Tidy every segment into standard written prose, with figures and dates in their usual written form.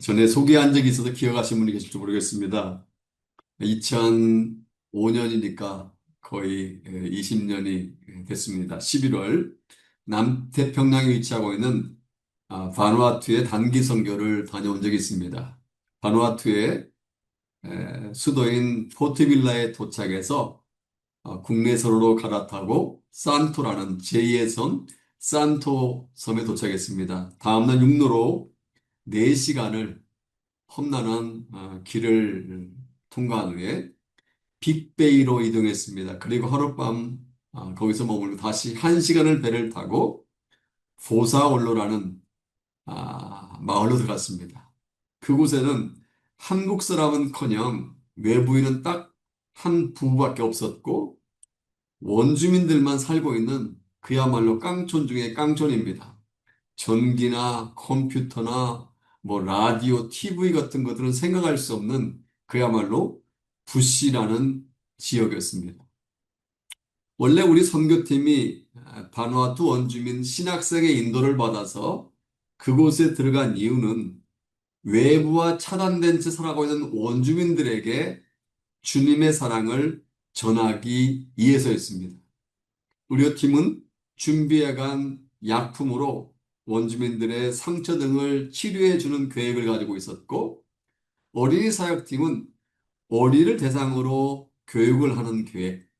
전에 소개한 적이 있어서 기억하시는 분이 계실지 모르겠습니다. 2005년이니까 거의 20년이 됐습니다. 11월 남태평양에 위치하고 있는 바누아투의 단기 선교를 다녀온 적이 있습니다. 바누아투의 수도인 포트빌라에 도착해서 국내선으로 갈아타고 산토라는 제2의 섬 산토 섬에 도착했습니다. 다음날 육로로 4시간을 험난한 길을 통과한 후에 빅베이로 이동했습니다. 그리고 하룻밤 거기서 머물고 다시 1시간을 배를 타고 보사올로라는 마을로 들어갔습니다. 그곳에는 한국 사람은커녕 외부인은 딱 한 부부밖에 없었고 원주민들만 살고 있는 그야말로 깡촌 중의 깡촌입니다. 전기나 컴퓨터나 뭐 라디오, TV 같은 것들은 생각할 수 없는 그야말로 부시라는 지역이었습니다. 원래 우리 선교팀이 바누아투 원주민 신학생의 인도를 받아서 그곳에 들어간 이유는 외부와 차단된 채 살아가고 있는 원주민들에게 주님의 사랑을 전하기 위해서였습니다. 우리 팀은 준비해간 약품으로 원주민들의 상처 등을 치료해 주는 계획을 가지고 있었고, 어린이 사역팀은 어린이를 대상으로 교육을 하는 계획,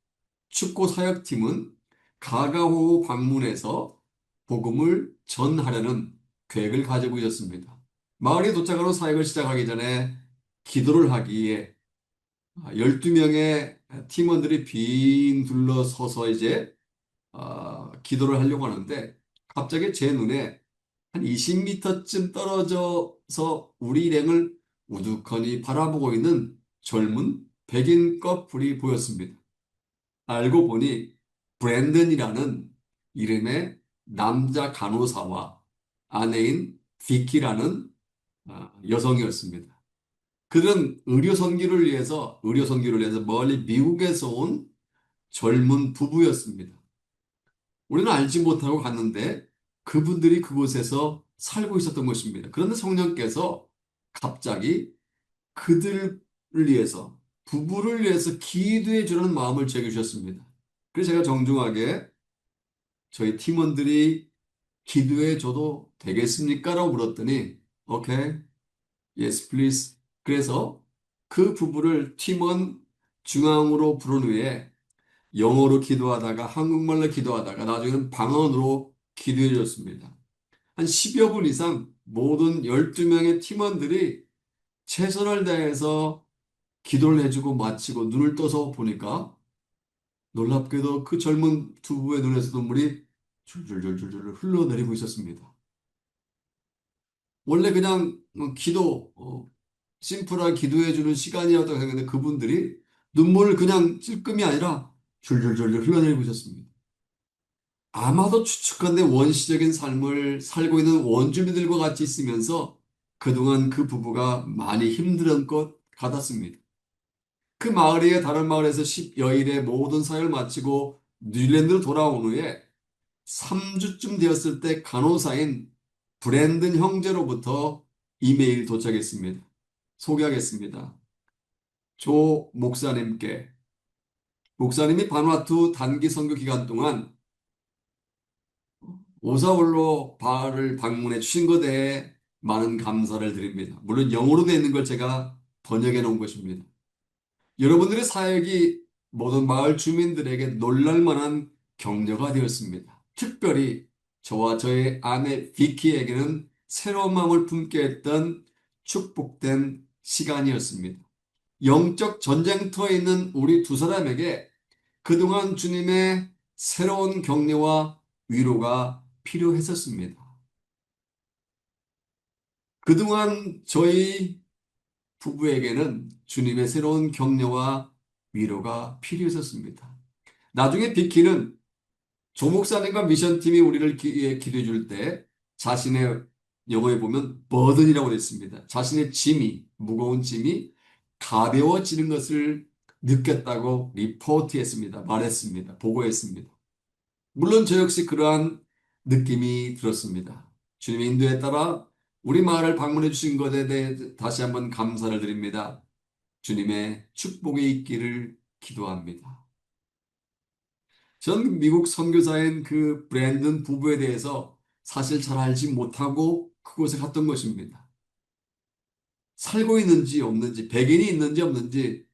축구 사역팀은 가가호 방문해서 복음을 전하려는 계획을 가지고 있었습니다. 마을에 도착하러 사역을 시작하기 전에 기도를 하기에 12명의 팀원들이 빙 둘러서서 이제 기도를 하려고 하는데 갑자기 제 눈에 한 20m쯤 떨어져서 우리 일행을 우두커니 바라보고 있는 젊은 백인 커플이 보였습니다. 알고 보니 브랜든이라는 이름의 남자 간호사와 아내인 비키라는 여성이었습니다. 그들은 의료 선교를 위해서 멀리 미국에서 온 젊은 부부였습니다. 우리는 알지 못하고 갔는데 그분들이 그곳에서 살고 있었던 것입니다. 그런데 성령께서 갑자기 그들을 위해서, 부부를 위해서 기도해 주라는 마음을 제게 주셨습니다. 그래서 제가 정중하게 저희 팀원들이 기도해 줘도 되겠습니까? 라고 물었더니, 오케이, yes, please. 그래서 그 부부를 팀원 중앙으로 부른 후에 영어로 기도하다가 한국말로 기도하다가 나중에는 방언으로 기도해 줬습니다. 한 10여 분 이상 모든 12명의 팀원들이 최선을 다해서 기도를 해주고 마치고 눈을 떠서 보니까 놀랍게도 그 젊은 두 부부의 눈에서 눈물이 줄줄줄줄줄 흘러내리고 있었습니다. 원래 그냥 심플하게 기도해주는 시간이었다고 생각했는데 그분들이 눈물을 그냥 찔끔이 아니라 줄줄줄줄 흘러내리고 있었습니다. 아마도 추측컨대 원시적인 삶을 살고 있는 원주민들과 같이 있으면서 그동안 그 부부가 많이 힘들었던 것 같았습니다. 그 마을이 다른 마을에서 10여일의 모든 사역을 마치고 뉴질랜드로 돌아온 후에 3주쯤 되었을 때 간호사인 브랜든 형제로부터 이메일이 도착했습니다. 소개하겠습니다. 조 목사님께 목사님이 바누아투 단기 선교 기간 동안 오사올로 바를 방문해 주신 것에 대해 많은 감사를 드립니다. 물론 영어로 되어 있는 걸 제가 번역해 놓은 것입니다. 여러분들의 사역이 모든 마을 주민들에게 놀랄만한 격려가 되었습니다. 특별히 저와 저의 아내 비키에게는 새로운 마음을 품게 했던 축복된 시간이었습니다. 영적 전쟁터에 있는 우리 두 사람에게 그동안 주님의 새로운 격려와 위로가 필요했었습니다. 그동안 저희 부부에게는 주님의 새로운 격려와 위로가 필요했었습니다. 나중에 비키는 조 목사님과 미션팀이 우리를 기도해 줄 때 자신의 영어에 보면 버든이라고 했습니다. 자신의 무거운 짐이 가벼워지는 것을 느꼈다고 리포트했습니다. 말했습니다. 보고했습니다. 물론 저 역시 그러한 느낌이 들었습니다. 주님의 인도에 따라 우리 마을을 방문해 주신 것에 대해 다시 한번 감사를 드립니다. 주님의 축복이 있기를 기도합니다. 전 미국 선교사인 그 브랜든 부부에 대해서 사실 잘 알지 못하고 그곳에 갔던 것입니다. 살고 있는지 없는지, 백인이 있는지 없는지,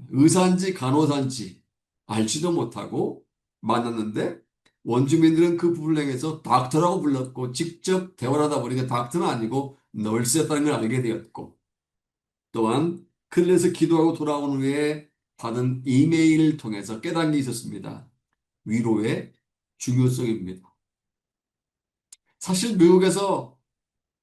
의사인지 간호사인지 알지도 못하고 만났는데 원주민들은 그 부부를 향해서 닥터라고 불렀고 직접 대화를 하다 보니까 닥터는 아니고 널스였다는 걸 알게 되었고 또한 클린에서 기도하고 돌아온 후에 받은 이메일을 통해서 깨달은 게 있었습니다. 위로의 중요성입니다. 사실 미국에서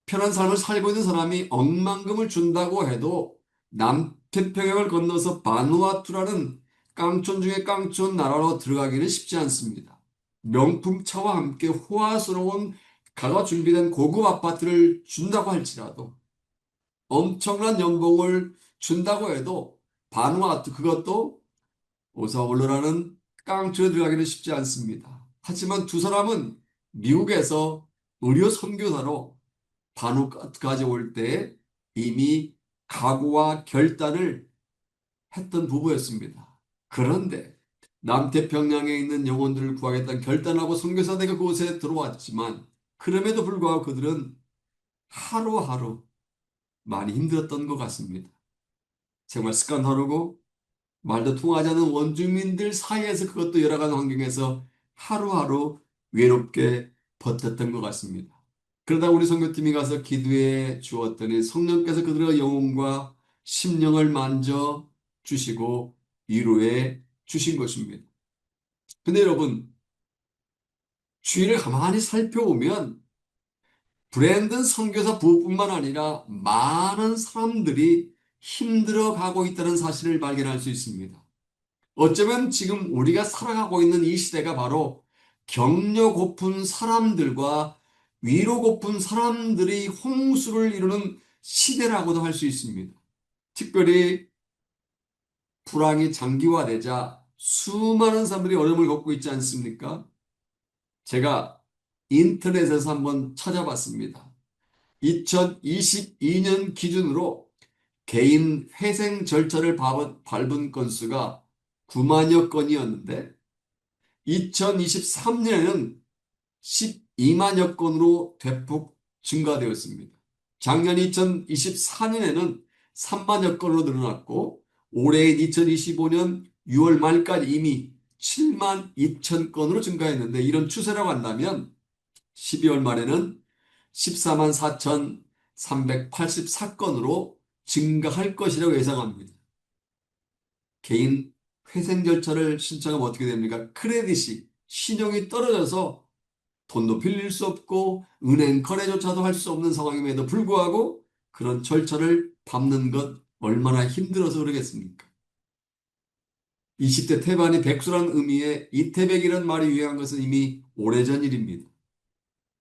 편한 삶을 살고 있는 사람이 억만금을 준다고 해도 남태평양을 건너서 바누아투라는 깡촌 중에 깡촌 나라로 들어가기는 쉽지 않습니다. 명품 차와 함께 호화스러운 가가 준비된 고급 아파트를 준다고 할지라도 엄청난 연봉을 준다고 해도 바누아투 그것도 오사올로라는 깡촌에 들어가기는 쉽지 않습니다. 하지만 두 사람은 미국에서 의료 선교사로 반우까지 올 때 이미 각오와 결단을 했던 부부였습니다. 그런데 남태평양에 있는 영혼들을 구하겠다는 결단하고 선교사대가 그곳에 들어왔지만 그럼에도 불구하고 그들은 하루하루 많이 힘들었던 것 같습니다. 생활 습관 다르고 말도 통하지 않는 원주민들 사이에서 그것도 여러 가지 환경에서 하루하루 외롭게 버텼던 것 같습니다. 그러다 우리 선교팀이 가서 기도해 주었더니 성령께서 그들의 영혼과 심령을 만져 주시고 위로해 주신 것입니다. 근데 여러분, 주위를 가만히 살펴보면 브랜든 선교사 부부뿐만 아니라 많은 사람들이 힘들어가고 있다는 사실을 발견할 수 있습니다. 어쩌면 지금 우리가 살아가고 있는 이 시대가 바로 격려 고픈 사람들과 위로 고픈 사람들이 홍수를 이루는 시대라고도 할 수 있습니다. 특별히 불황이 장기화되자 수많은 사람들이 어려움을 겪고 있지 않습니까? 제가 인터넷에서 한번 찾아봤습니다. 2022년 기준으로 개인 회생 절차를 밟은 건수가 9만여 건이었는데 2023년에는 12만여 건으로 대폭 증가되었습니다. 작년 2024년에는 3만여 건으로 늘어났고 올해인 2025년 6월 말까지 이미 7만 2천 건으로 증가했는데 이런 추세라고 한다면 12월 말에는 14만 4,384건으로 증가할 것이라고 예상합니다. 개인 회생 절차를 신청하면 어떻게 됩니까? 크레딧이 신용이 떨어져서 돈도 빌릴 수 없고 은행 거래조차도 할 수 없는 상황임에도 불구하고 그런 절차를 밟는 것 얼마나 힘들어서 그러겠습니까? 20대 태반이 백수라는 의미의 이태백이라는 말이 유행한 것은 이미 오래전 일입니다.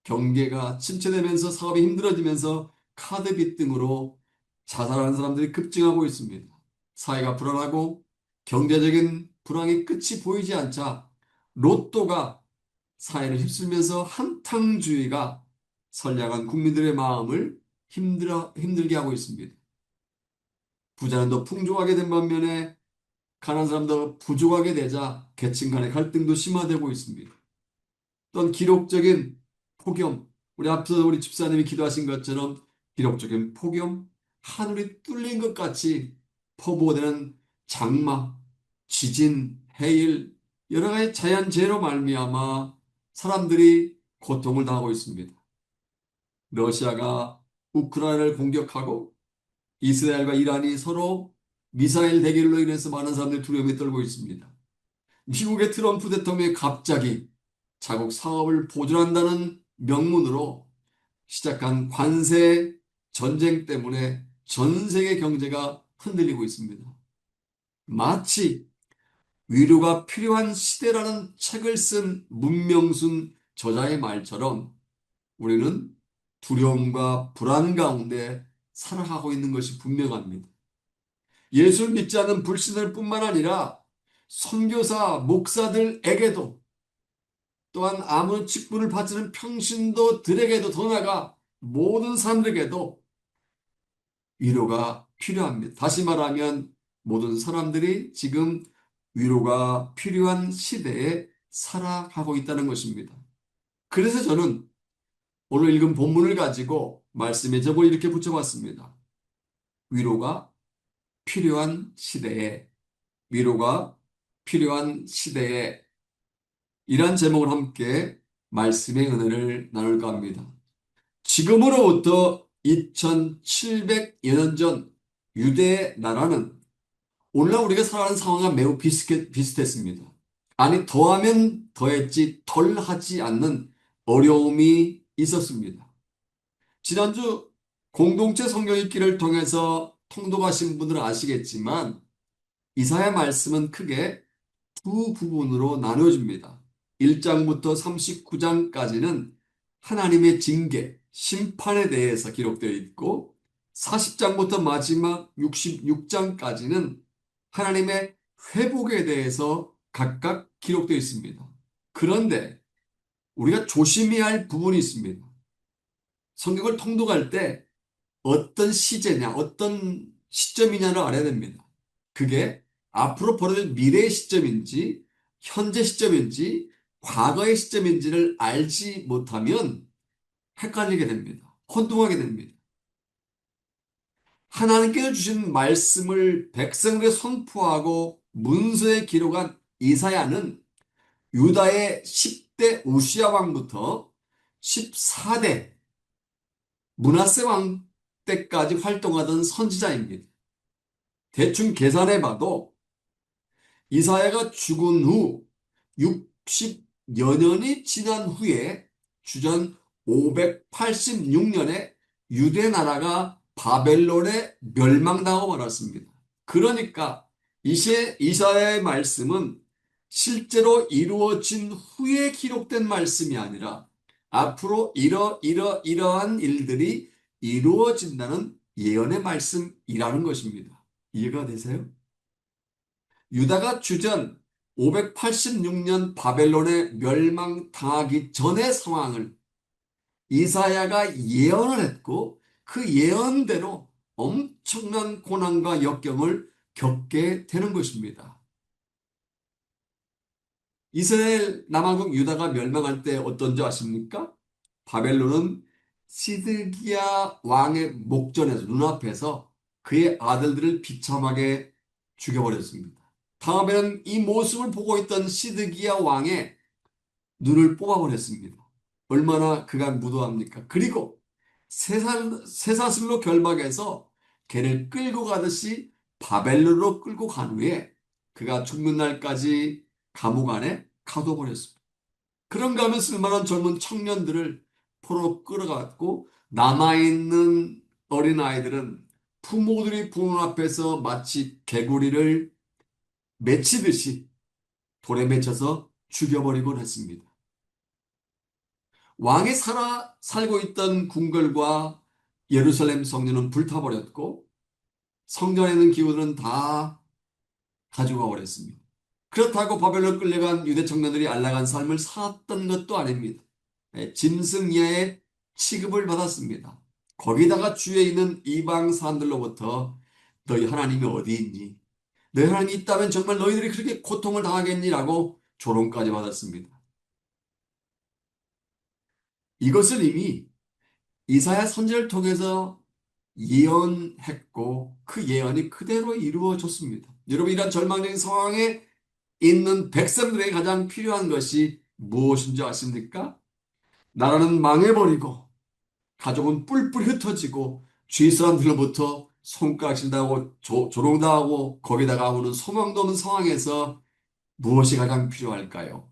경계가 침체되면서 사업이 힘들어지면서 카드빚 등으로 자살하는 사람들이 급증하고 있습니다. 사회가 불안하고 경제적인 불황이 끝이 보이지 않자 로또가 사회를 휩쓸면서 한탕주의가 선량한 국민들의 마음을 힘들게 하고 있습니다. 부자는 더 풍족하게 된 반면에 가난한 사람도 부족하게 되자 계층 간의 갈등도 심화되고 있습니다. 어떤 기록적인 폭염, 우리 앞서 우리 집사님이 기도하신 것처럼 기록적인 폭염, 하늘이 뚫린 것 같이 퍼부어대는 장마, 지진, 해일, 여러 가지 자연재해로 말미암아 사람들이 고통을 당하고 있습니다. 러시아가 우크라이나를 공격하고 이스라엘과 이란이 서로 미사일 대결로 인해서 많은 사람들이 두려움에 떨고 있습니다. 미국의 트럼프 대통령이 갑자기 자국 사업을 보존한다는 명문으로 시작한 관세 전쟁 때문에 전 세계 경제가 흔들리고 있습니다. 마치 위로가 필요한 시대라는 책을 쓴 문명순 저자의 말처럼 우리는 두려움과 불안 가운데 살아가고 있는 것이 분명합니다. 예수를 믿지 않는 불신들 뿐만 아니라 선교사, 목사들에게도 또한 아무런 직분을 받지 않은 평신도들에게도 더 나아가 모든 사람들에게도 위로가 필요합니다. 다시 말하면 모든 사람들이 지금 위로가 필요한 시대에 살아가고 있다는 것입니다. 그래서 저는 오늘 읽은 본문을 가지고 말씀의 제목을 이렇게 붙여봤습니다. 위로가 필요한 시대에, 위로가 필요한 시대에, 이란 제목을 함께 말씀의 은혜를 나눌까 합니다. 지금으로부터 2700여 년 전 유대 나라는 오늘날 우리가 살아가는 상황과 매우 비슷했습니다. 아니, 더하면 더했지 덜하지 않는 어려움이 있었습니다. 지난주 공동체 성경 읽기를 통해서 통독하신 분들은 아시겠지만 이사야 말씀은 크게 두 부분으로 나누어집니다. 1장부터 39장까지는 하나님의 징계, 심판에 대해서 기록되어 있고 40장부터 마지막 66장까지는 하나님의 회복에 대해서 각각 기록되어 있습니다. 그런데 우리가 조심해야 할 부분이 있습니다. 성경을 통독할 때 어떤 시제냐, 어떤 시점이냐를 알아야 됩니다. 그게 앞으로 벌어질 미래의 시점인지, 현재 시점인지, 과거의 시점인지를 알지 못하면 헷갈리게 됩니다. 혼동하게 됩니다. 하나님께서 주신 말씀을 백성들에 선포하고 문서에 기록한 이사야는 유다의 10대 우시야 왕부터 14대 므낫세 왕 때까지 활동하던 선지자입니다. 대충 계산해 봐도 이사야가 죽은 후 60여 년이 지난 후에 주전 586년에 유대 나라가 바벨론에 멸망당하고 말았습니다. 그러니까 이사야의 말씀은 실제로 이루어진 후에 기록된 말씀이 아니라 앞으로 이러한 일들이 이루어진다는 예언의 말씀이라는 것입니다. 이해가 되세요? 유다가 주전 586년 바벨론에 멸망당하기 전의 상황을 이사야가 예언을 했고 그 예언대로 엄청난 고난과 역경을 겪게 되는 것입니다. 이스라엘 남아국 유다가 멸망할 때 어떤지 아십니까? 바벨론은 시드기야 왕의 목전에서 눈앞에서 그의 아들들을 비참하게 죽여버렸습니다. 다음에는 이 모습을 보고 있던 시드기야 왕의 눈을 뽑아버렸습니다. 얼마나 그가 무도합니까? 그리고 쇠사슬로 결박해서 걔를 끌고 가듯이 바벨론으로 끌고 간 후에 그가 죽는 날까지 감옥 안에 가둬버렸습니다. 그런가 하면 쓸만한 젊은 청년들을 포로 끌어갔고 남아있는 어린아이들은 부모들이 보는 앞에서 마치 개구리를 맺히듯이 돌에 맺혀서 죽여버리곤 했습니다. 왕이 살고 있던 궁궐과 예루살렘 성전은 불타버렸고 성전에 있는 기구들은 다 가져가 버렸습니다. 그렇다고 바벨론 끌려간 유대 청년들이 안락한 삶을 살았던 것도 아닙니다. 짐승 이하의 취급을 받았습니다. 거기다가 주위에 있는 이방 사람들로부터 너희 하나님이 어디 있니? 너희 하나님이 있다면 정말 너희들이 그렇게 고통을 당하겠니라고 조롱까지 받았습니다. 이것을 이미 이사야 선지자를 통해서 예언했고 그 예언이 그대로 이루어졌습니다. 여러분 이러한 절망적인 상황에 있는 백성들에게 가장 필요한 것이 무엇인지 아십니까? 나라는 망해버리고 가족은 뿔뿔이 흩어지고 주위 사람들로부터 손가락질당하고 조롱당하고 거기다가 오는 소망도 없는 상황에서 무엇이 가장 필요할까요?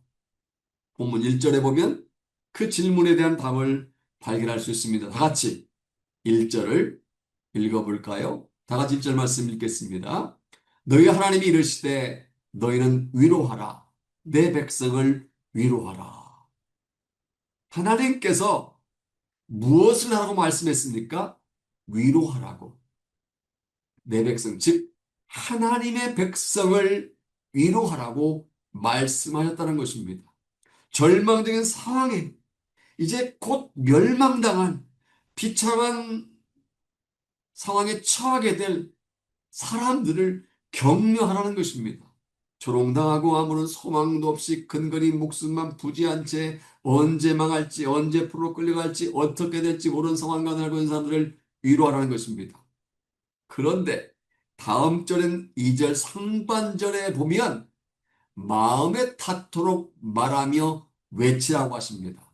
본문 1절에 보면 그 질문에 대한 답을 발견할 수 있습니다. 다 같이 1절을 읽어볼까요? 다 같이 1절 말씀 읽겠습니다. 너희 하나님이 이르시되 너희는 위로하라. 내 백성을 위로하라. 하나님께서 무엇을 하라고 말씀했습니까? 위로하라고. 내 백성, 즉 하나님의 백성을 위로하라고 말씀하셨다는 것입니다. 절망적인 상황에 이제 곧 멸망당한 비참한 상황에 처하게 될 사람들을 격려하라는 것입니다. 조롱당하고 아무런 소망도 없이 근근히 목숨만 부지한 채 언제 망할지, 언제 풀로 끌려갈지, 어떻게 될지 모르는 상황과 알고 있는 사람들을 위로하라는 것입니다. 그런데 다음 절인 2절 상반절에 보면 마음에 닿도록 말하며 외치라고 하십니다.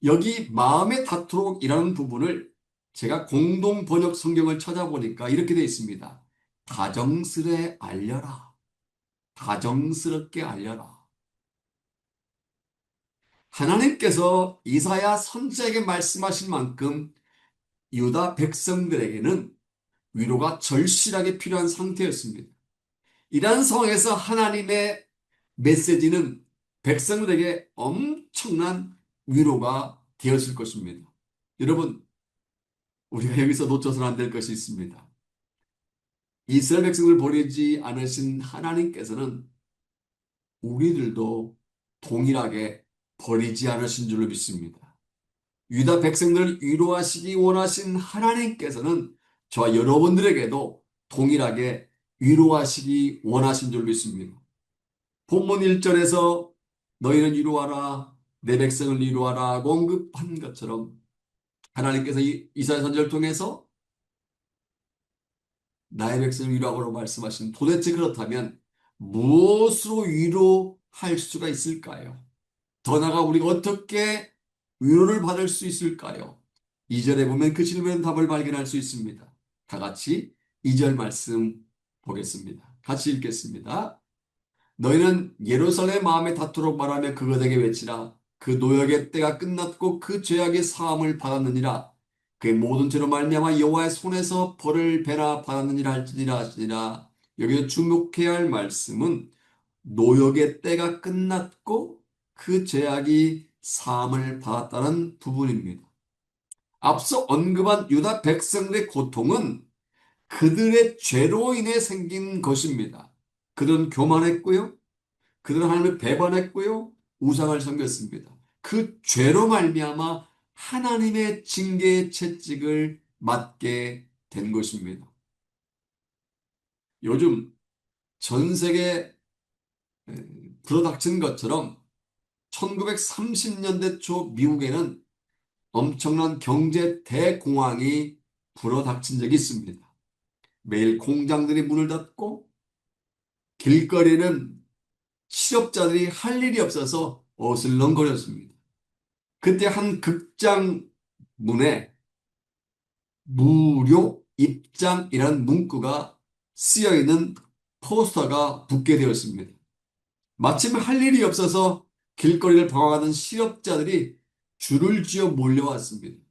여기 마음에 닿도록이라는 부분을 제가 공동 번역 성경을 찾아보니까 이렇게 되어 있습니다. 다정스레 알려라. 다정스럽게 알려라. 하나님께서 이사야 선지자에게 말씀하신 만큼 유다 백성들에게는 위로가 절실하게 필요한 상태였습니다. 이러한 상황에서 하나님의 메시지는 백성들에게 엄청난 위로가 되었을 것입니다. 여러분, 우리가 여기서 놓쳐서는 안 될 것이 있습니다. 이스라엘 백성을 버리지 않으신 하나님께서는 우리들도 동일하게 버리지 않으신 줄로 믿습니다. 유다 백성들을 위로하시기 원하신 하나님께서는 저와 여러분들에게도 동일하게 위로하시기 원하신 줄로 믿습니다. 본문 1절에서 너희는 위로하라, 내 백성을 위로하라 언급한 것처럼 하나님께서 이사야 선지자를 통해서 나의 백성을 위로하라고 말씀하신 도대체 그렇다면 무엇으로 위로할 수가 있을까요? 더 나아가 우리가 어떻게 위로를 받을 수 있을까요? 2절에 보면 그 질문의 답을 발견할 수 있습니다. 다 같이 2절 말씀 보겠습니다. 같이 읽겠습니다. 너희는 예루살렘 마음에 닿도록 말하며 그것에게 외치라. 그 노역의 때가 끝났고 그 죄악의 사함을 받았느니라. 그의 모든 죄로 말미암아 여호와의 손에서 벌을 배나 받았느니라 할지니라 하시니라. 여기서 주목해야 할 말씀은 노역의 때가 끝났고 그 죄악이 사함을 받았다는 부분입니다. 앞서 언급한 유다 백성들의 고통은 그들의 죄로 인해 생긴 것입니다. 그들은 교만했고요. 그들은 하나님을 배반했고요. 우상을 섬겼습니다. 그 죄로 말미암아 하나님의 징계의 채찍을 맞게 된 것입니다. 요즘 전 세계 불어닥친 것처럼 1930년대 초 미국에는 엄청난 경제 대공황이 불어닥친 적이 있습니다. 매일 공장들이 문을 닫고 길거리는 실업자들이 할 일이 없어서 어슬렁거렸습니다. 그때 한 극장 문에 무료 입장이라는 문구가 쓰여 있는 포스터가 붙게 되었습니다. 마침 할 일이 없어서 길거리를 방황하는 실업자들이 줄을 지어 몰려왔습니다.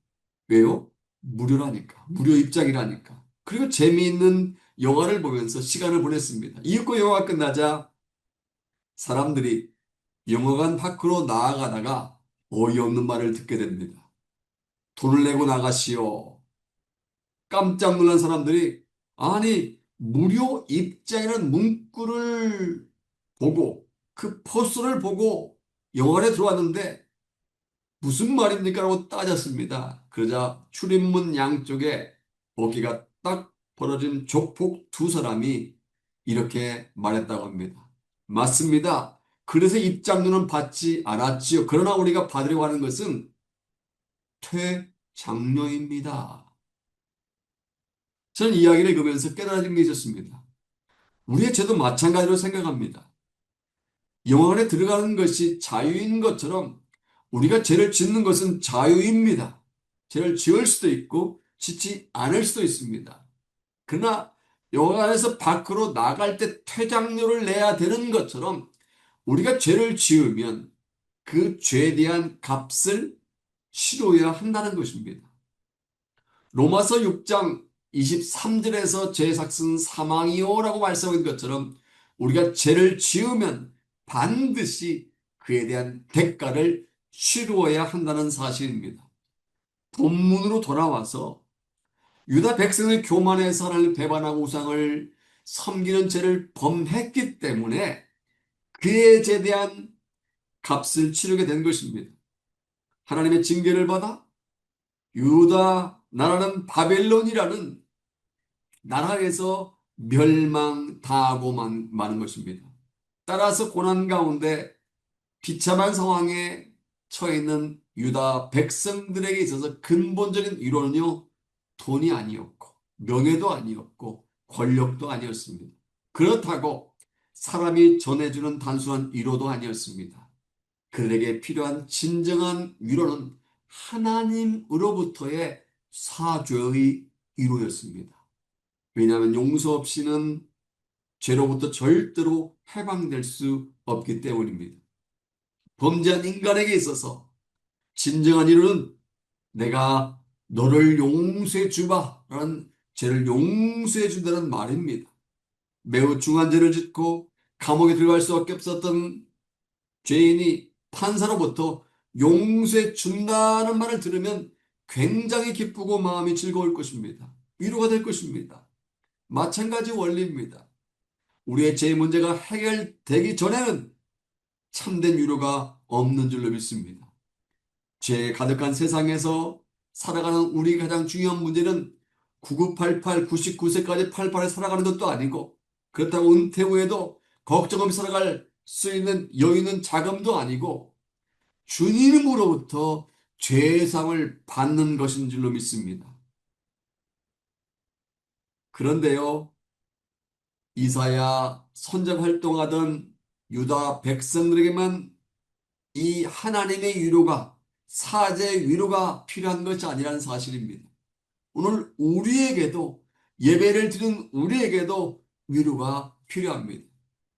왜요? 무료라니까. 무료 입장이라니까. 그리고 재미있는 영화를 보면서 시간을 보냈습니다. 이윽고 영화가 끝나자 사람들이 영화관 밖으로 나아가다가 어이없는 말을 듣게 됩니다. 돈을 내고 나가시오. 깜짝 놀란 사람들이 아니 무료 입장이라는 문구를 보고 그 포스터를 보고 영화관에 들어왔는데 무슨 말입니까? 라고 따졌습니다. 그러자 출입문 양쪽에 어깨가 딱 벌어진 조폭 두 사람이 이렇게 말했다고 합니다. 맞습니다. 그래서 입장료는 받지 않았지요. 그러나 우리가 받으려고 하는 것은 퇴장료입니다. 저는 이야기를 읽으면서 깨달은 게 있었습니다. 우리의 죄도 마찬가지로 생각합니다. 영화관에 들어가는 것이 자유인 것처럼 우리가 죄를 짓는 것은 자유입니다. 죄를 지을 수도 있고 짓지 않을 수도 있습니다. 그러나 영화관에서 밖으로 나갈 때 퇴장료를 내야 되는 것처럼 우리가 죄를 지으면 그 죄에 대한 값을 치러야 한다는 것입니다. 로마서 6장 23절에서 죄의 삭은 사망이요라고 말씀하는 것처럼 우리가 죄를 지으면 반드시 그에 대한 대가를 치루어야 한다는 사실입니다. 본문으로 돌아와서 유다 백성의 교만해서 하나님을 배반하고 우상을 섬기는 죄를 범했기 때문에 그에 대한 값을 치르게 된 것입니다. 하나님의 징계를 받아 유다 나라는 바벨론이라는 나라에서 멸망당하고만 마는 것입니다. 따라서 고난 가운데 비참한 상황에 처해 있는 유다 백성들에게 있어서 근본적인 위로는요, 돈이 아니었고, 명예도 아니었고, 권력도 아니었습니다. 그렇다고 사람이 전해주는 단순한 위로도 아니었습니다. 그들에게 필요한 진정한 위로는 하나님으로부터의 사죄의 위로였습니다. 왜냐하면 용서 없이는 죄로부터 절대로 해방될 수 없기 때문입니다. 범죄한 인간에게 있어서 진정한 위로는 내가 너를 용서해 주바라는 죄를 용서해 준다는 말입니다. 매우 중한 죄를 짓고 감옥에 들어갈 수밖에 없었던 죄인이 판사로부터 용서해 준다는 말을 들으면 굉장히 기쁘고 마음이 즐거울 것입니다. 위로가 될 것입니다. 마찬가지 원리입니다. 우리의 죄 문제가 해결되기 전에는 참된 위로가 없는 줄로 믿습니다. 죄 가득한 세상에서 살아가는 우리 가장 중요한 문제는 9988, 99세까지 88에 살아가는 것도 아니고 그렇다고 은퇴 후에도 걱정 없이 살아갈 수 있는 여유는 자금도 아니고 주님으로부터 죄상을 받는 것인 줄로 믿습니다. 그런데요, 이사야 선지자 활동하던 유다 백성들에게만 이 하나님의 위로가 사제의 위로가 필요한 것이 아니라는 사실입니다. 오늘 우리에게도 예배를 드리는 우리에게도 위로가 필요합니다.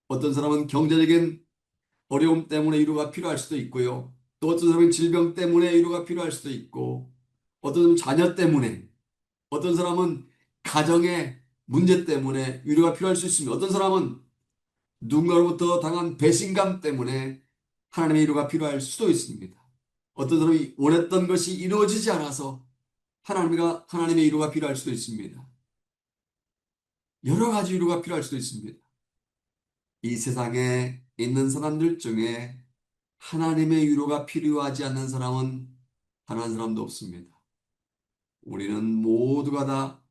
어떤 사람은 경제적인 어려움 때문에 위로가 필요할 수도 있고요. 또 어떤 사람은 질병 때문에 위로가 필요할 수도 있고 어떤 사람은 자녀 때문에 어떤 사람은 가정의 문제 때문에 위로가 필요할 수 있습니다. 어떤 사람은 누군가로부터 당한 배신감 때문에 하나님의 위로가 필요할 수도 있습니다. 어떤 사람이 원했던 것이 이루어지지 않아서 하나님의 위로가 필요할 수도 있습니다. 여러 가지 위로가 필요할 수도 있습니다. 이 세상에 있는 사람들 중에 하나님의 위로가 필요하지 않는 사람은 단 한 사람도 없습니다. 우리는 모두가 다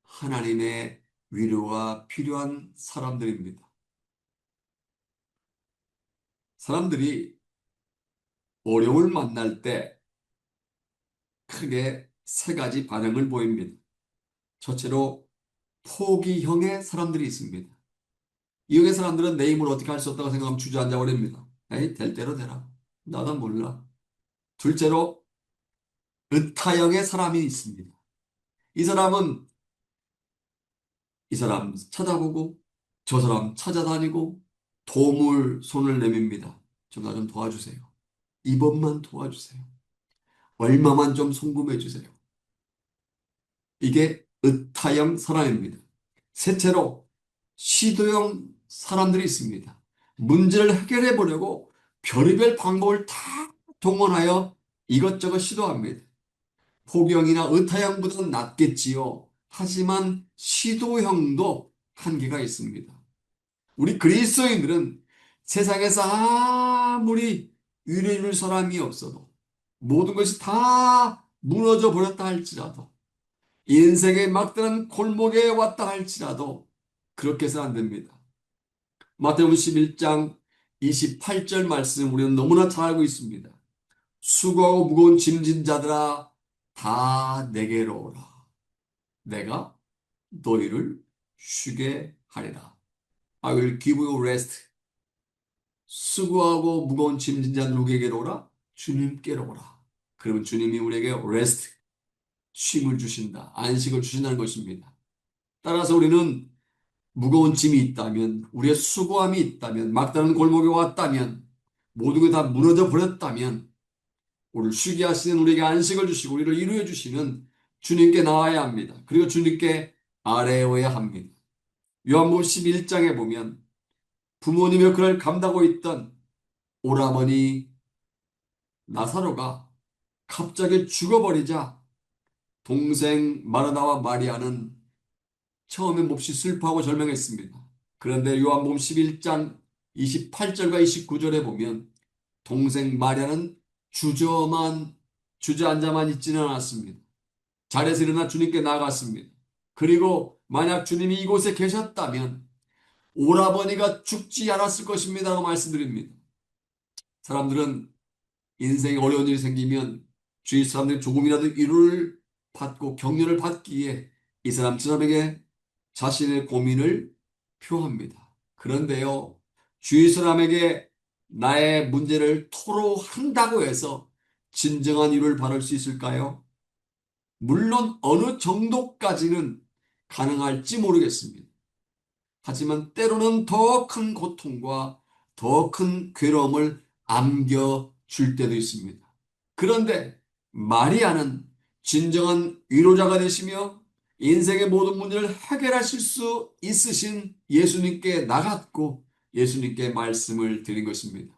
하나님의 위로가 필요한 사람들입니다. 사람들이 어려움을 만날 때 크게 세 가지 반응을 보입니다. 첫째로 포기형의 사람들이 있습니다. 이형의 사람들은 내 힘으로 어떻게 할 수 없다고 생각하면 주저앉아 버립니다. 에이, 될 대로 되라. 나도 몰라. 둘째로 의타형의 사람이 있습니다. 이 사람은 이 사람 찾아보고 저 사람 찾아다니고 도움을 손을 내밉니다. 좀 나 좀 도와주세요. 이번만 도와주세요. 얼마만 좀 송금해 주세요. 이게 의타형 사람입니다. 셋째로 시도형 사람들이 있습니다. 문제를 해결해 보려고 별의별 방법을 다 동원하여 이것저것 시도합니다. 포기형이나 의타형보다는 낫겠지요. 하지만 시도형도 한계가 있습니다. 우리 그리스도인들은 세상에서 아무리 위로해 줄 사람이 없어도 모든 것이 다 무너져 버렸다 할지라도 인생의 막다른 골목에 왔다 할지라도 그렇게 해서는 안 됩니다. 마태복음 11장 28절 말씀 우리는 너무나 잘 알고 있습니다. 수고하고 무거운 짐진 자들아 다 내게로 오라. 내가 너희를 쉬게 하리라. I will give you rest. 수고하고 무거운 짐진 자 누구에게로 오라? 주님께로 오라. 그러면 주님이 우리에게 rest, 쉼을 주신다. 안식을 주신다는 것입니다. 따라서 우리는 무거운 짐이 있다면, 우리의 수고함이 있다면, 막다른 골목에 왔다면, 모든 게 다 무너져 버렸다면, 우리를 쉬게 하시는 우리에게 안식을 주시고 우리를 이루어 주시는 주님께 나와야 합니다. 그리고 주님께 아뢰어야 합니다. 요한복음 11장에 보면 부모님의 그를 감당하고 있던 오라버니 나사로가 갑자기 죽어버리자 동생 마르다와 마리아는 처음에 몹시 슬퍼하고 절망했습니다. 그런데 요한복음 11장 28절과 29절에 보면 동생 마리아는 주저앉아만 있지는 않았습니다. 자리에서 일어나 주님께 나아갔습니다. 그리고 만약 주님이 이곳에 계셨다면 오라버니가 죽지 않았을 것입니다라고 말씀드립니다. 사람들은 인생에 어려운 일이 생기면 주위 사람들이 조금이라도 위로를 받고 격려를 받기에 이 사람 저 사람에게 자신의 고민을 표합니다. 그런데요, 주위 사람에게 나의 문제를 토로한다고 해서 진정한 위로를 받을 수 있을까요? 물론 어느 정도까지는 가능할지 모르겠습니다. 하지만 때로는 더 큰 고통과 더 큰 괴로움을 안겨줄 때도 있습니다. 그런데 마리아는 진정한 위로자가 되시며 인생의 모든 문제를 해결하실 수 있으신 예수님께 나갔고 예수님께 말씀을 드린 것입니다.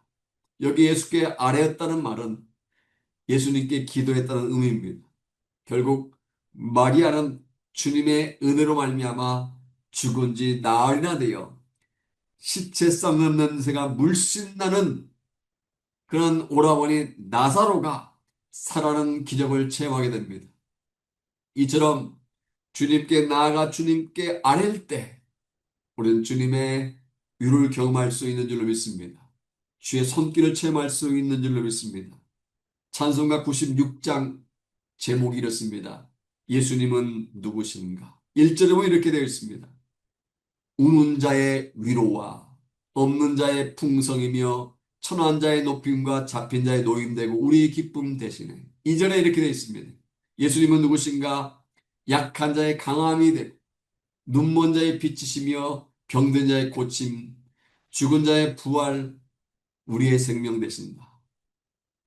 여기 예수께 아뢰었다는 말은 예수님께 기도했다는 의미입니다. 결국 마리아는 주님의 은혜로 말미암아 죽은 지 나흘이나 되어 시체 썩는 냄새가 물씬 나는 그런 오라버니 나사로가 살아나는 기적을 체험하게 됩니다. 이처럼 주님께 나아가 주님께 아뢰일 때 우리는 주님의 위로를 경험할 수 있는 줄로 믿습니다. 주의 손길을 체험할 수 있는 줄로 믿습니다. 찬송가 96장 제목이 이렇습니다. 예수님은 누구신가? 1절에 보면 이렇게 되어 있습니다. 우는 자의 위로와 없는 자의 풍성이며 천한 자의 높임과 잡힌 자의 노임되고 우리의 기쁨 대신에 2절에 이렇게 되어 있습니다. 예수님은 누구신가? 약한 자의 강함이 되고 눈먼 자의 빛이시며 병든 자의 고침, 죽은 자의 부활, 우리의 생명 되신다.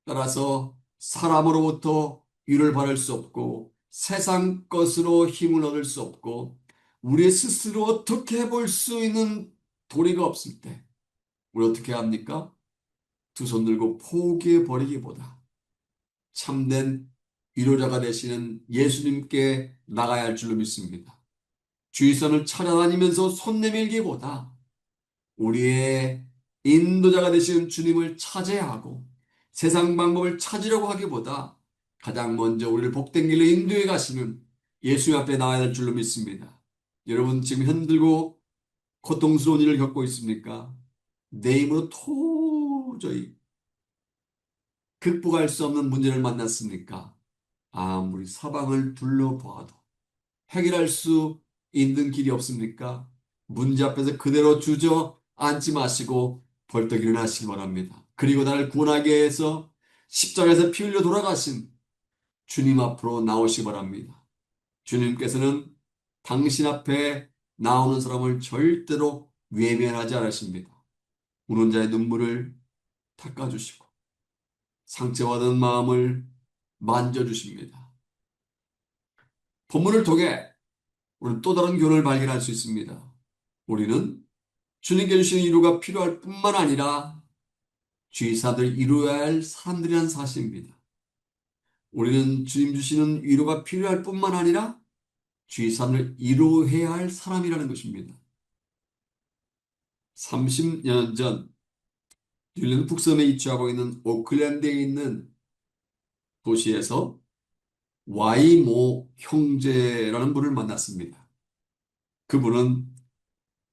따라서 사람으로부터 위를 받을 수 없고 세상 것으로 힘을 얻을 수 없고 우리 스스로 어떻게 해볼 수 있는 도리가 없을 때 우리 어떻게 합니까? 두 손 들고 포기해 버리기보다 참된 위로자가 되시는 예수님께 나가야 할 줄로 믿습니다. 주위선을 찾아다니면서 손 내밀기보다 우리의 인도자가 되시는 주님을 찾아야 하고 세상 방법을 찾으려고 하기보다 가장 먼저 우리를 복된 길로 인도해 가시는 예수 앞에 나와야 할 줄로 믿습니다. 여러분 지금 힘들고 고통스러운 일을 겪고 있습니까? 내 힘으로 도저히 극복할 수 없는 문제를 만났습니까? 아무리 사방을 둘러봐도 해결할 수 있는 길이 없습니까? 문제 앞에서 그대로 주저앉지 마시고 벌떡 일어나시기 바랍니다. 그리고 나를 구원하기 위해서 십자가에서 피 흘려 돌아가신 주님 앞으로 나오시기 바랍니다. 주님께서는 당신 앞에 나오는 사람을 절대로 외면하지 않으십니다. 우는 자의 눈물을 닦아주시고 상처받은 마음을 만져주십니다. 본문을 통해 우리는 또 다른 교훈을 발견할 수 있습니다. 우리는 주님께 주시는 위로가 필요할 뿐만 아니라 주위 사람들을 이루어야 할 사람들이라는 사실입니다. 우리는 주님 주시는 위로가 필요할 뿐만 아니라 주위 사람을 이루어야 할 사람이라는 것입니다. 30년 전 뉴질랜드 북섬에 위치하고 있는 오클랜드에 있는 도시에서 와이모 형제라는 분을 만났습니다. 그분은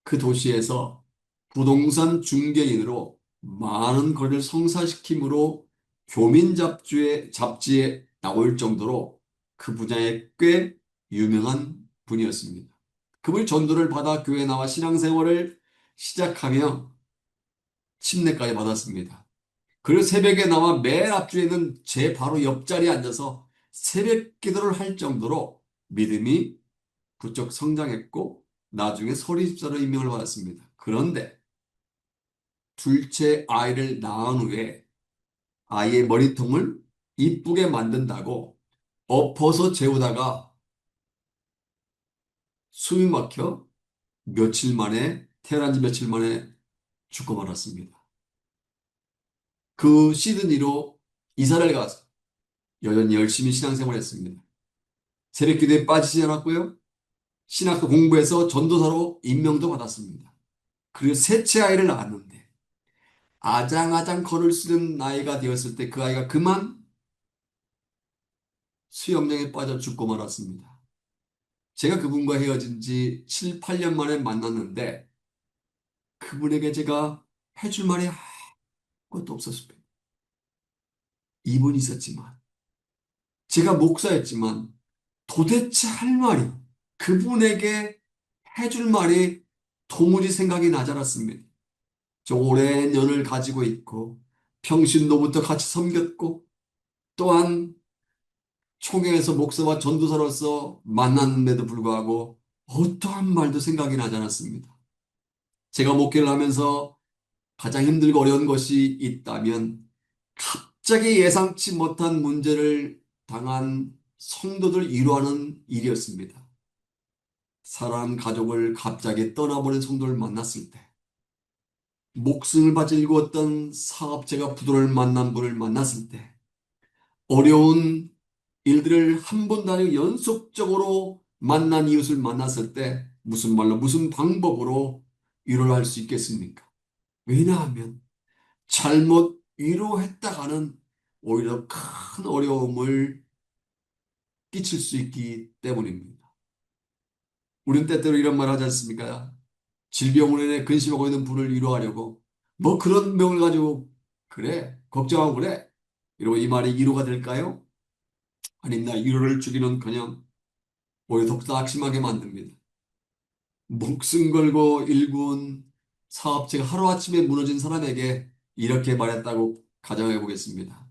그 도시에서 부동산 중개인으로 많은 거래를 성사시킴으로 잡지에 나올 정도로 그 분야에 꽤 유명한 분이었습니다. 그분이 전도를 받아 교회에 나와 신앙생활을 시작하며 침례까지 받았습니다. 그리고 새벽에 나와 매일 앞줄에 있는 제 바로 옆자리에 앉아서 새벽 기도를 할 정도로 믿음이 부쩍 성장했고 나중에 서리집사로 임명을 받았습니다. 그런데 둘째 아이를 낳은 후에 아이의 머리통을 이쁘게 만든다고 엎어서 재우다가 숨이 막혀 태어난 지 며칠 만에 죽고 말았습니다. 그 시드니로 이사를 가서 여전히 열심히 신앙생활을 했습니다. 새벽 기도에 빠지지 않았고요. 신학도 공부해서 전도사로 임명도 받았습니다. 그리고 셋째 아이를 낳았는데 아장아장 걸을 수 있는 나이가 되었을 때 그 아이가 그만 수영장에 빠져 죽고 말았습니다. 제가 그분과 헤어진 지 7, 8년 만에 만났는데 그분에게 제가 해줄 말이 아무것도 없었습니다. 이분이 있었지만, 제가 목사였지만 도대체 할 말이, 그분에게 해줄 말이 도무지 생각이 나지 않았습니다. 저 오랜 연을 가지고 있고 평신도부터 같이 섬겼고 또한 총회에서 목사와 전도사로서 만났는데도 불구하고 어떠한 말도 생각이 나지 않았습니다. 제가 목회를 하면서 가장 힘들고 어려운 것이 있다면 갑자기 예상치 못한 문제를 당한 성도들 위로하는 일이었습니다. 사랑하는 가족을 갑자기 떠나보낸 성도를 만났을 때, 목숨을 바치고 어떤 사업체가 부도를 만난 분을 만났을 때, 어려운 일들을 한 번도 아니고 연속적으로 만난 이웃을 만났을 때 무슨 말로 무슨 방법으로 위로를 할 수 있겠습니까? 왜냐하면 잘못 위로했다가는 오히려 큰 어려움을 끼칠 수 있기 때문입니다. 우리는 때때로 이런 말 하지 않습니까? 질병으로 인해 근심하고 있는 분을 위로하려고 뭐 그런 병을 가지고 그래 걱정하고 그래 이러고 이 말이 위로가 될까요? 아닙니다. 위로를 주기는커녕 오히려 더욱 낙심하게 만듭니다. 목숨 걸고 일군 사업체가 하루아침에 무너진 사람에게 이렇게 말했다고 가정해 보겠습니다.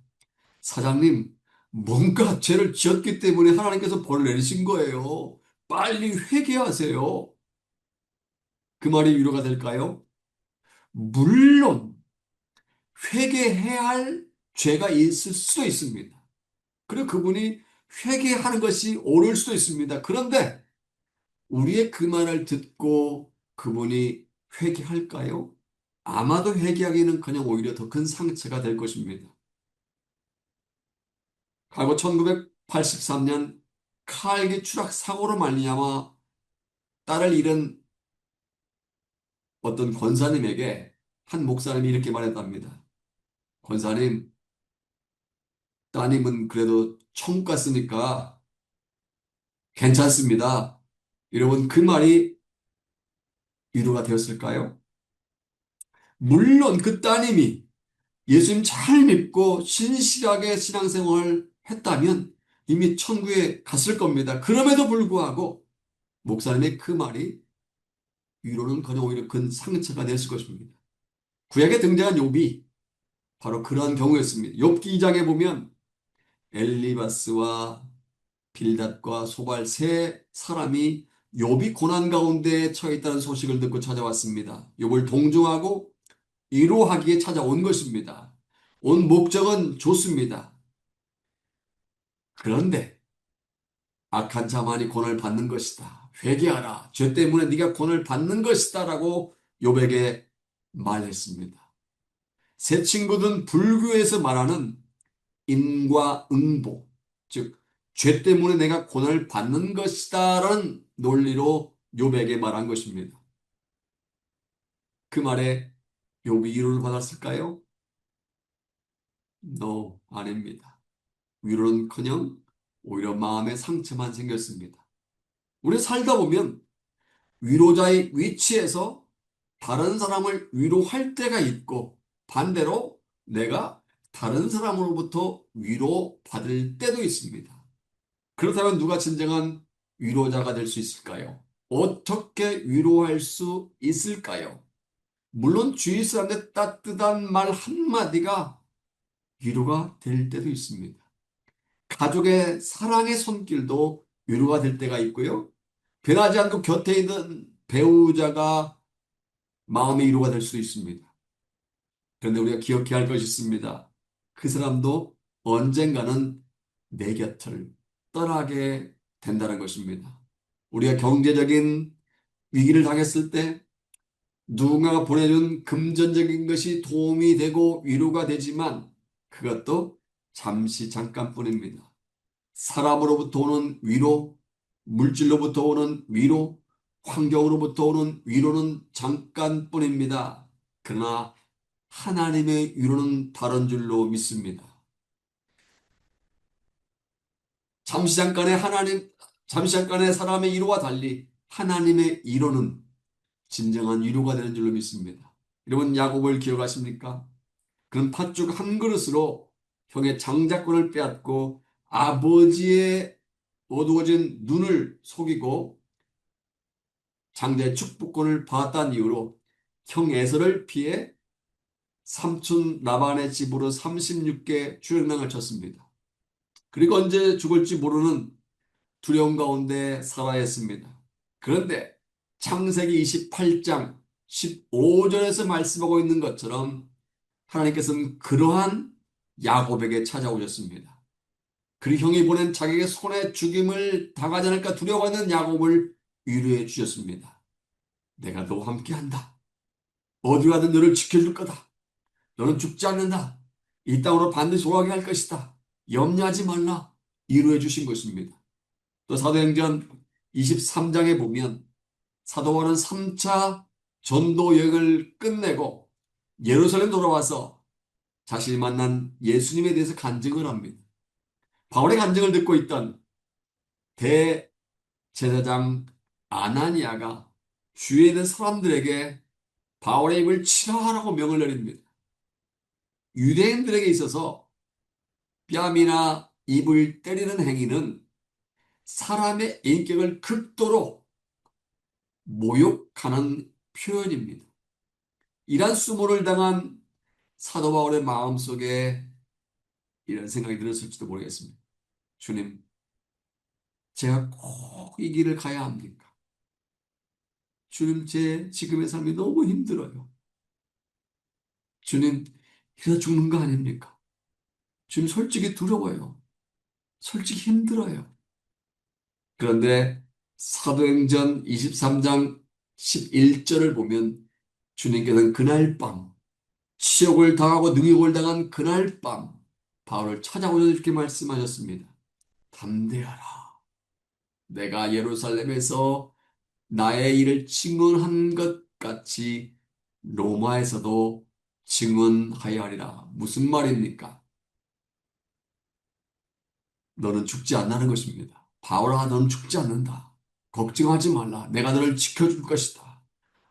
사장님, 뭔가 죄를 지었기 때문에 하나님께서 벌을 내리신 거예요. 빨리 회개하세요. 그 말이 위로가 될까요? 물론 회개해야 할 죄가 있을 수도 있습니다. 그리고 그분이 회개하는 것이 옳을 수도 있습니다. 그런데 우리의 그 말을 듣고 그분이 회개할까요? 아마도 회개하기는 그냥 오히려 더 큰 상처가 될 것입니다. 과거 1983년 카알기 추락 사고로 말미암아 딸을 잃은 어떤 권사님에게 한 목사님이 이렇게 말했답니다. 권사님, 따님은 그래도 천국 갔으니까 괜찮습니다. 여러분, 그 말이 위로가 되었을까요? 물론 그 따님이 예수님 잘 믿고 신실하게 신앙생활을 했다면 이미 천국에 갔을 겁니다. 그럼에도 불구하고 목사님의 그 말이 위로는커녕 오히려 큰 상처가 됐을 것입니다. 구약에 등장한 욥이 바로 그러한 경우였습니다. 욥기 2장에 보면 엘리바스와 빌닷과 소발 세 사람이 욥이 고난 가운데 처해 있다는 소식을 듣고 찾아왔습니다. 욥을 동정하고 위로하기에 찾아온 것입니다. 온 목적은 좋습니다. 그런데 악한 자만이 고난을 받는 것이다. 회개하라. 죄 때문에 네가 고난을 받는 것이다라고 욥에게 말했습니다. 세 친구들은 불교에서 말하는 인과응보, 즉 죄 때문에 내가 고난을 받는 것이다라는 논리로 욥에게 말한 것입니다. 그 말에 욥이 위로를 받았을까요? No, 아닙니다. 위로는커녕 오히려 마음의 상처만 생겼습니다. 우리 살다 보면 위로자의 위치에서 다른 사람을 위로할 때가 있고 반대로 내가 다른 사람으로부터 위로받을 때도 있습니다. 그렇다면 누가 진정한 위로자가 될 수 있을까요? 어떻게 위로할 수 있을까요? 물론 주위 사람의 따뜻한 말 한마디가 위로가 될 때도 있습니다. 가족의 사랑의 손길도 위로가 될 때가 있고요. 변하지 않고 곁에 있는 배우자가 마음의 위로가 될 수도 있습니다. 그런데 우리가 기억해야 할 것이 있습니다. 그 사람도 언젠가는 내 곁을 떠나게 된다는 것입니다. 우리가 경제적인 위기를 당했을 때 누군가가 보내준 금전적인 것이 도움이 되고 위로가 되지만 그것도 잠시 잠깐뿐입니다. 사람으로부터 오는 위로, 물질로부터 오는 위로, 환경으로부터 오는 위로는 잠깐뿐입니다. 그러나 하나님의 위로는 다른 줄로 믿습니다. 잠시 잠깐의 사람의 위로와 달리 하나님의 위로는 진정한 위로가 되는 줄로 믿습니다. 여러분, 야곱을 기억하십니까? 그는 팥죽 한 그릇으로 형의 장자권을 빼앗고 아버지의 어두워진 눈을 속이고 장자의 축복권을 받았다는 이유로 형 에서를 피해 삼촌 라반의 집으로 36개 주행랑을 쳤습니다. 그리고 언제 죽을지 모르는 두려움 가운데 살아야 했습니다. 그런데 창세기 28장 15절에서 말씀하고 있는 것처럼 하나님께서는 그러한 야곱에게 찾아오셨습니다. 그리고 형이 보낸 자기의 손에 죽임을 당하지 않을까 두려워하는 야곱을 위로해 주셨습니다. 내가 너와 함께한다. 어디 가든 너를 지켜줄 거다. 너는 죽지 않는다. 이 땅으로 반드시 돌아가게 할 것이다. 염려하지 말라. 위로해 주신 것입니다. 또 사도행전 23장에 보면 사도 바울은 3차 전도 여행을 끝내고 예루살렘 돌아와서 자신이 만난 예수님에 대해서 간증을 합니다. 바울의 간증을 듣고 있던 대제사장 아나니아가 주위에 있는 사람들에게 바울의 입을 치라하라고 명을 내립니다. 유대인들에게 있어서 뺨이나 입을 때리는 행위는 사람의 인격을 극도로 모욕하는 표현입니다. 이러한 수모를 당한 사도 바울의 마음속에 이런 생각이 들었을지도 모르겠습니다. 주님, 제가 꼭 이 길을 가야 합니까? 주님, 제 지금의 삶이 너무 힘들어요. 주님, 이러다 죽는 거 아닙니까? 주님, 솔직히 두려워요. 솔직히 힘들어요. 그런데 사도행전 23장 11절을 보면 주님께서는 그날 밤, 치욕을 당하고 능욕을 당한 그날 밤, 바울을 찾아오셔서 이렇게 말씀하셨습니다. 담대하라. 내가 예루살렘에서 나의 일을 증언한 것 같이 로마에서도 증언하여 하리라. 무슨 말입니까? 너는 죽지 않는다는 것입니다. 바울아, 너는 죽지 않는다. 걱정하지 말라. 내가 너를 지켜줄 것이다.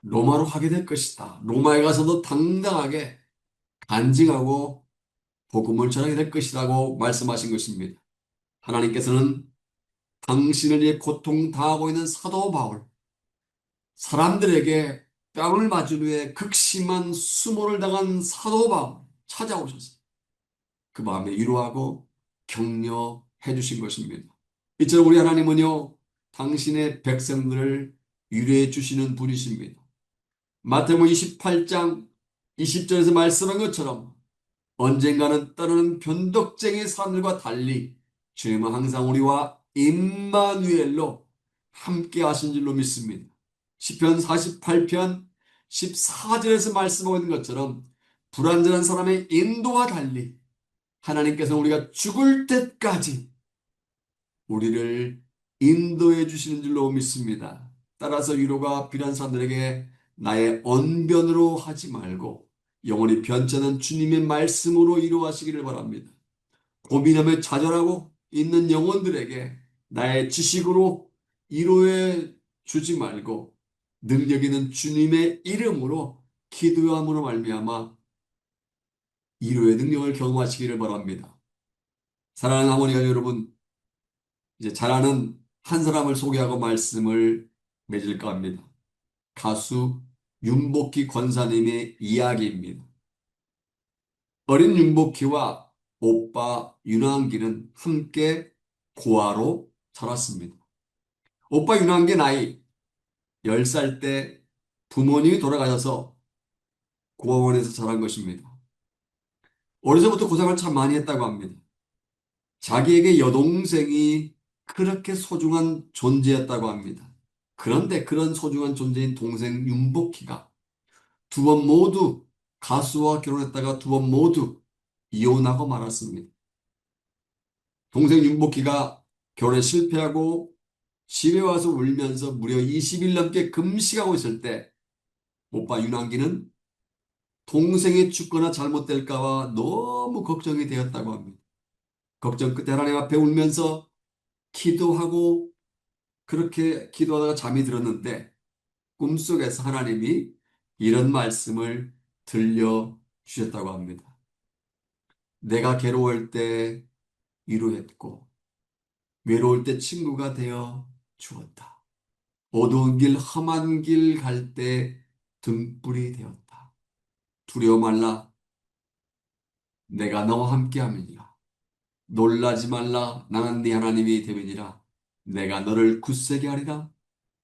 로마로 가게 될 것이다. 로마에 가서도 당당하게 간증하고 복음을 전하게 될 것이라고 말씀하신 것입니다. 하나님께서는 당신을 위해 고통 당하고 있는 사도 바울, 사람들에게 뺨을 맞은 후에 극심한 수모를 당한 사도 바울 찾아오셔서 그 마음에 위로하고 격려해 주신 것입니다. 이처럼 우리 하나님은요, 당신의 백성들을 위로해 주시는 분이십니다. 마태복음 28장 20절에서 말씀한 것처럼 언젠가는 떠나는 변덕쟁이 사람들과 달리 주님은 항상 우리와 임마누엘로 함께 하신 줄로 믿습니다. 시편 48편 14절에서 말씀하고 있는 것처럼 불완전한 사람의 인도와 달리 하나님께서 우리가 죽을 때까지 우리를 인도해 주시는 줄로 믿습니다. 따라서 위로가 필요한 사람들에게 나의 언변으로 하지 말고 영원히 변치 않는 주님의 말씀으로 위로하시기를 바랍니다. 고민하며 좌절하고 있는 영혼들에게 나의 지식으로 위로해 주지 말고 능력 있는 주님의 이름으로 기도함으로 말미암아 위로의 능력을 경험하시기를 바랍니다. 사랑하는 하모니가 여러분, 이제 잘 아는 한 사람을 소개하고 말씀을 맺을까 합니다. 가수 윤복희 권사님의 이야기입니다. 어린 윤복희와 오빠 윤환기는 함께 고아로 자랐습니다. 오빠 윤환기 나이 10살 때 부모님이 돌아가셔서 고아원에서 자란 것입니다. 어려서부터 고생을 참 많이 했다고 합니다. 자기에게 여동생이 그렇게 소중한 존재였다고 합니다. 그런데 그런 소중한 존재인 동생 윤복희가 두 번 모두 가수와 결혼했다가 두 번 모두 이혼하고 말았습니다. 동생 윤복희가 결혼에 실패하고 집에 와서 울면서 무려 20일 넘게 금식하고 있을 때 오빠 윤환기는 동생이 죽거나 잘못될까 봐 너무 걱정이 되었다고 합니다. 걱정 끝에 하나님 앞에 울면서 기도하고 그렇게 기도하다가 잠이 들었는데 꿈속에서 하나님이 이런 말씀을 들려주셨다고 합니다. 내가 괴로울 때 위로했고 외로울 때 친구가 되어 주었다. 어두운 길, 험한 길 갈 때 등불이 되었다. 두려워 말라. 내가 너와 함께함이니라. 놀라지 말라. 나는 네 하나님이 됨이니라. 내가 너를 굳세게 하리라.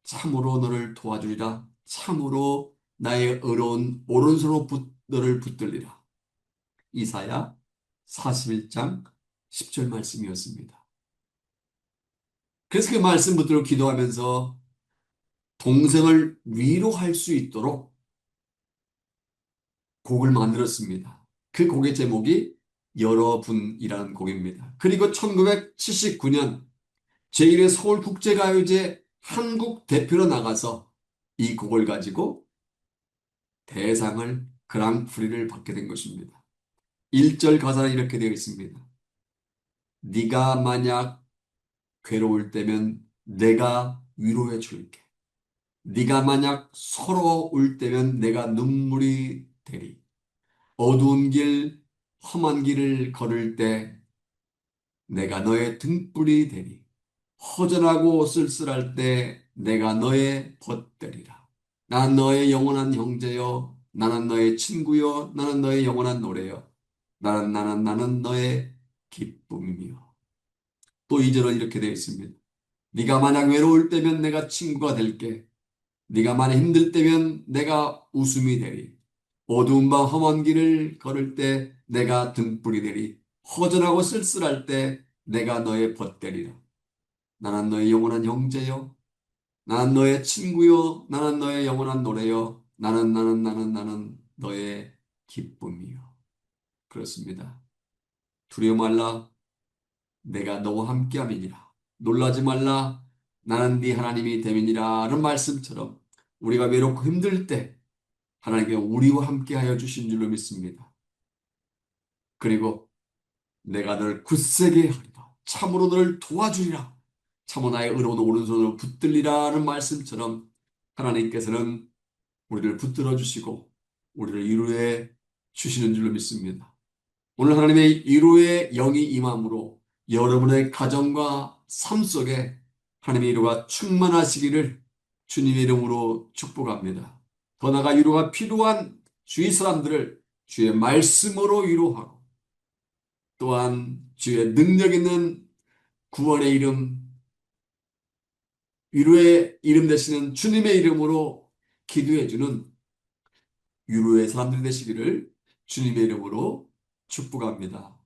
참으로 너를 도와주리라. 참으로 나의 의로운 오른손으로 너를 붙들리라. 이사야 41장 10절 말씀이었습니다. 그래서 그 말씀 붙들고 기도하면서 동생을 위로할 수 있도록 곡을 만들었습니다. 그 곡의 제목이 여러분이라는 곡입니다. 그리고 1979년 제1회 서울국제가요제 한국 대표로 나가서 이 곡을 가지고 대상을 그랑프리를 받게 된 것입니다. 1절 가사는 이렇게 되어 있습니다. 네가 만약 괴로울 때면 내가 위로해 줄게. 네가 만약 서러울 때면 내가 눈물이 되리. 어두운 길, 험한 길을 걸을 때 내가 너의 등불이 되리. 허전하고 쓸쓸할 때 내가 너의 벗되리라. 나는 너의 영원한 형제요. 나는 너의 친구요. 나는 너의 영원한 노래요. 나는 너의 기쁨이며. 또 2절은 이렇게 되어 있습니다. 네가 만약 외로울 때면 내가 친구가 될게. 네가 만약 힘들 때면 내가 웃음이 되리. 어두운 밤 험한 길을 걸을 때 내가 등불이 되리. 허전하고 쓸쓸할 때 내가 너의 벗되리라. 나는 너의 영원한 형제요. 나는 너의 친구요. 나는 너의 영원한 노래요. 나는 너의 기쁨이요. 그렇습니다. 두려워 말라. 내가 너와 함께함이니라. 놀라지 말라. 나는 네 하나님이 됨이니라는 말씀처럼 우리가 외롭고 힘들 때 하나님께 우리와 함께하여 주신 줄로 믿습니다. 그리고 내가 너를 굳세게 하리라. 참으로 너를 도와주리라. 참으로 나의 의로운 오른손으로 붙들리라는 말씀처럼 하나님께서는 우리를 붙들어 주시고 우리를 위로해 주시는 줄로 믿습니다. 오늘 하나님의 위로의 영이 임함으로 여러분의 가정과 삶 속에 하나님의 위로가 충만하시기를 주님의 이름으로 축복합니다. 더 나아가 위로가 필요한 주위 사람들을 주의 말씀으로 위로하고 또한 주의 능력 있는 구원의 이름, 위로의 이름 되시는 주님의 이름으로 기도해주는 위로의 사람들이 되시기를 주님의 이름으로 축복합니다.